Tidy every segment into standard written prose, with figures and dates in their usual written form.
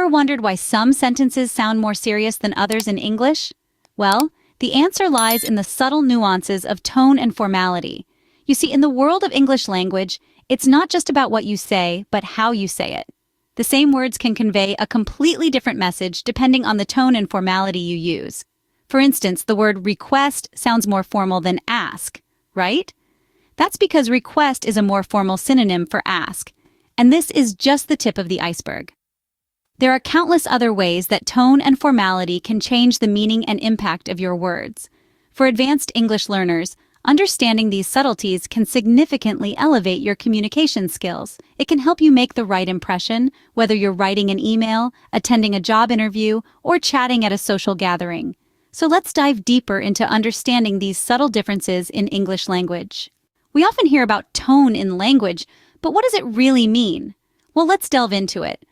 Ever wondered why some sentences sound more serious than others in English? Well, the answer lies in the subtle nuances of tone and formality. You see, in the world of English language, it's not just about what you say, but how you say it. The same words can convey a completely different message depending on the tone and formality you use. For instance, the word request sounds more formal than ask, right? That's because request is a more formal synonym for ask, and this is just the tip of the iceberg. There are countless other ways that tone and formality can change the meaning and impact of your words. For advanced English learners, understanding these subtleties can significantly elevate your communication skills. It can help you make the right impression, whether you're writing an email, attending a job interview, or chatting at a social gathering. So let's dive deeper into understanding these subtle differences in English language. We often hear about tone in language, but what does it really mean? Well, let's delve into it.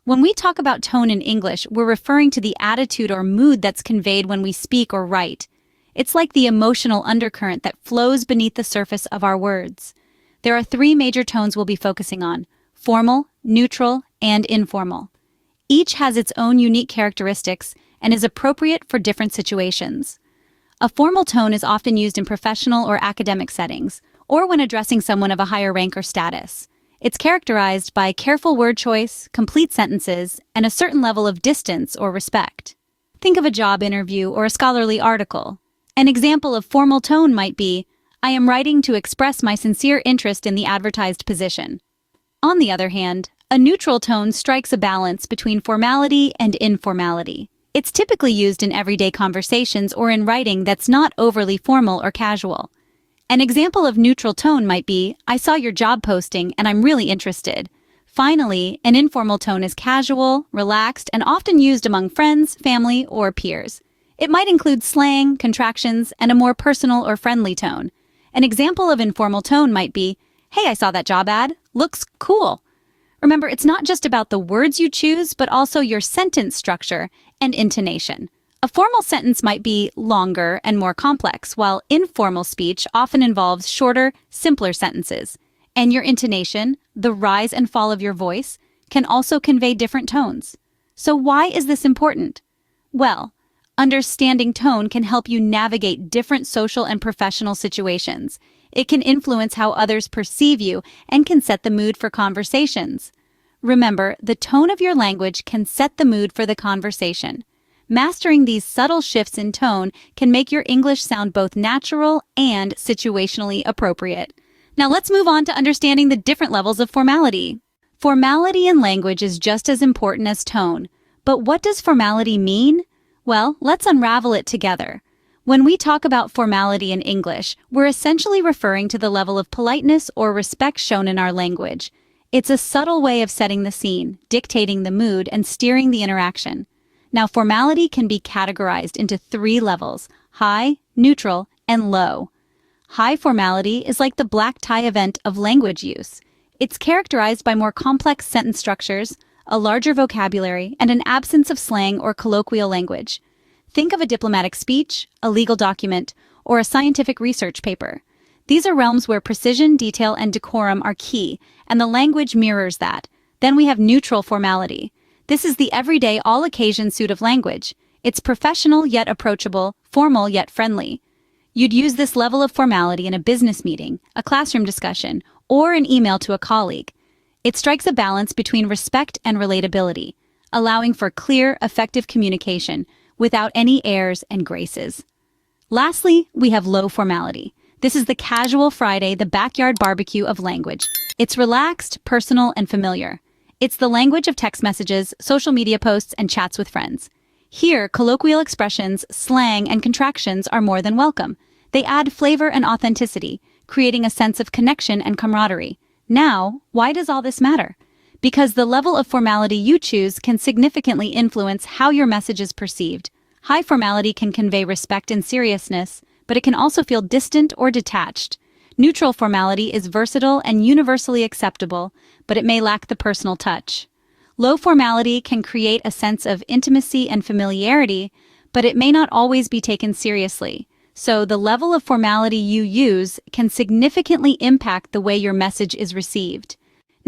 When we talk about tone in English, we're referring to the attitude or mood that's conveyed when we speak or write. It's like the emotional undercurrent that flows beneath the surface of our words. There are three major tones we'll be focusing on: formal, neutral, and informal. Each has its own unique characteristics and is appropriate for different situations. A formal tone is often used in professional or academic settings, or when addressing someone of a higher rank or status. It's characterized by careful word choice, complete sentences, and a certain level of distance or respect. Think of a job interview or a scholarly article. An example of formal tone might be, "I am writing to express my sincere interest in the advertised position." On the other hand, a neutral tone strikes a balance between formality and informality. It's typically used in everyday conversations or in writing that's not overly formal or casual. An example of neutral tone might be, "I saw your job posting and I'm really interested." Finally, an informal tone is casual, relaxed, and often used among friends, family, or peers. It might include slang, contractions, and a more personal or friendly tone. An example of informal tone might be, "Hey, I saw that job ad. Looks cool." Remember, it's not just about the words you choose, but also your sentence structure and intonation. A formal sentence might be longer and more complex, while informal speech often involves shorter, simpler sentences. And your intonation, the rise and fall of your voice, can also convey different tones. So why is this important? Well, understanding tone can help you navigate different social and professional situations. It can influence how others perceive you and can set the mood for conversations. Remember, the tone of your language can set the mood for the conversation. Mastering these subtle shifts in tone can make your English sound both natural and situationally appropriate. Now let's move on to understanding the different levels of formality. Formality in language is just as important as tone. But what does formality mean? Well, let's unravel it together. When we talk about formality in English, we're essentially referring to the level of politeness or respect shown in our language. It's a subtle way of setting the scene, dictating the mood, and steering the interaction. Now, formality can be categorized into three levels: high, neutral, and low. High formality is like the black tie event of language use. It's characterized by more complex sentence structures, a larger vocabulary, and an absence of slang or colloquial language. Think of a diplomatic speech, a legal document, or a scientific research paper. These are realms where precision, detail, and decorum are key, and the language mirrors that. Then we have neutral formality. This is the everyday, all-occasion suit of language. It's professional yet approachable, formal yet friendly. You'd use this level of formality in a business meeting, a classroom discussion, or an email to a colleague. It strikes a balance between respect and relatability, allowing for clear, effective communication without any airs and graces. Lastly, we have low formality. This is the casual Friday, the backyard barbecue of language. It's relaxed, personal, and familiar. It's the language of text messages, social media posts, and chats with friends. Here, colloquial expressions, slang, and contractions are more than welcome. They add flavor and authenticity, creating a sense of connection and camaraderie. Now, why does all this matter? Because the level of formality you choose can significantly influence how your message is perceived. High formality can convey respect and seriousness, but it can also feel distant or detached. Neutral formality is versatile and universally acceptable, but it may lack the personal touch. Low formality can create a sense of intimacy and familiarity, but it may not always be taken seriously. So the level of formality you use can significantly impact the way your message is received.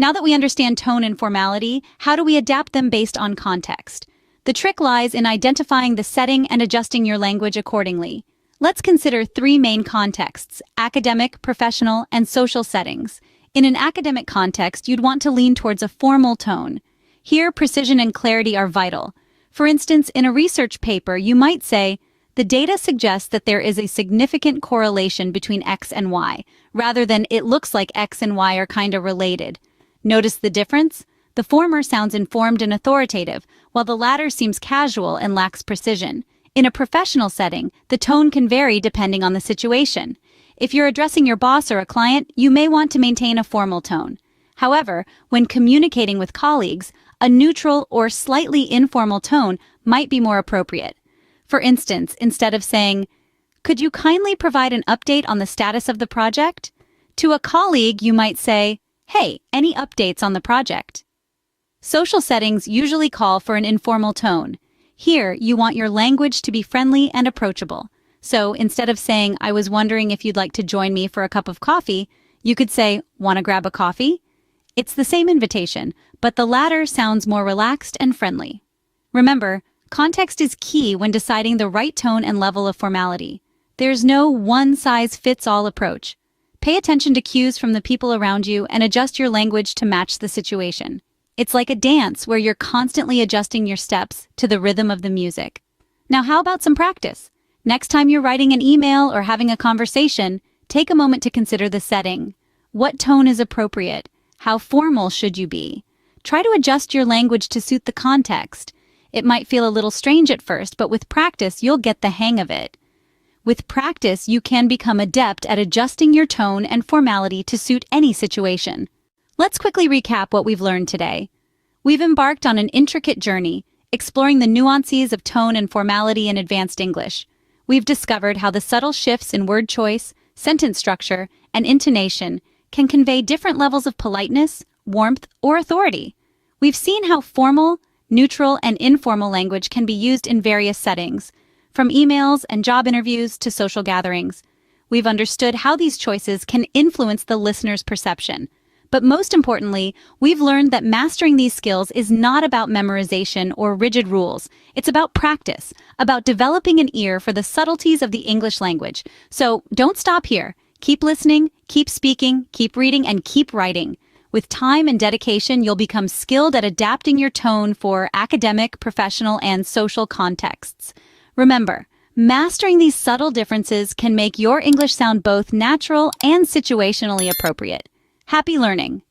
Now that we understand tone and formality, how do we adapt them based on context? The trick lies in identifying the setting and adjusting your language accordingly. Let's consider three main contexts: academic, professional, and social settings. In an academic context, you'd want to lean towards a formal tone. Here, precision and clarity are vital. For instance, in a research paper, you might say, "The data suggests that there is a significant correlation between X and Y," rather than "It looks like X and Y are kinda related." Notice the difference? The former sounds informed and authoritative, while the latter seems casual and lacks precision. In a professional setting, the tone can vary depending on the situation. If you're addressing your boss or a client, you may want to maintain a formal tone. However, when communicating with colleagues, a neutral or slightly informal tone might be more appropriate. For instance, instead of saying, "Could you kindly provide an update on the status of the project?" To a colleague, you might say, "Hey, any updates on the project?" Social settings usually call for an informal tone. Here, you want your language to be friendly and approachable. So instead of saying, "I was wondering if you'd like to join me for a cup of coffee," you could say, "Want to grab a coffee?" It's the same invitation, but the latter sounds more relaxed and friendly. Remember, context is key when deciding the right tone and level of formality. There's no one-size-fits-all approach. Pay attention to cues from the people around you and adjust your language to match the situation. It's like a dance where you're constantly adjusting your steps to the rhythm of the music. Now, how about some practice? Next time you're writing an email or having a conversation, take a moment to consider the setting. What tone is appropriate? How formal should you be? Try to adjust your language to suit the context. It might feel a little strange at first, but with practice, you'll get the hang of it. With practice, you can become adept at adjusting your tone and formality to suit any situation. Let's quickly recap what we've learned today. We've embarked on an intricate journey, exploring the nuances of tone and formality in advanced English. We've discovered how the subtle shifts in word choice, sentence structure, and intonation can convey different levels of politeness, warmth, or authority. We've seen how formal, neutral, and informal language can be used in various settings, from emails and job interviews to social gatherings. We've understood how these choices can influence the listener's perception. But most importantly, we've learned that mastering these skills is not about memorization or rigid rules. It's about practice, about developing an ear for the subtleties of the English language. So don't stop here. Keep listening, keep speaking, keep reading, and keep writing. With time and dedication, you'll become skilled at adapting your tone for academic, professional, and social contexts. Remember, mastering these subtle differences can make your English sound both natural and situationally appropriate. Happy learning!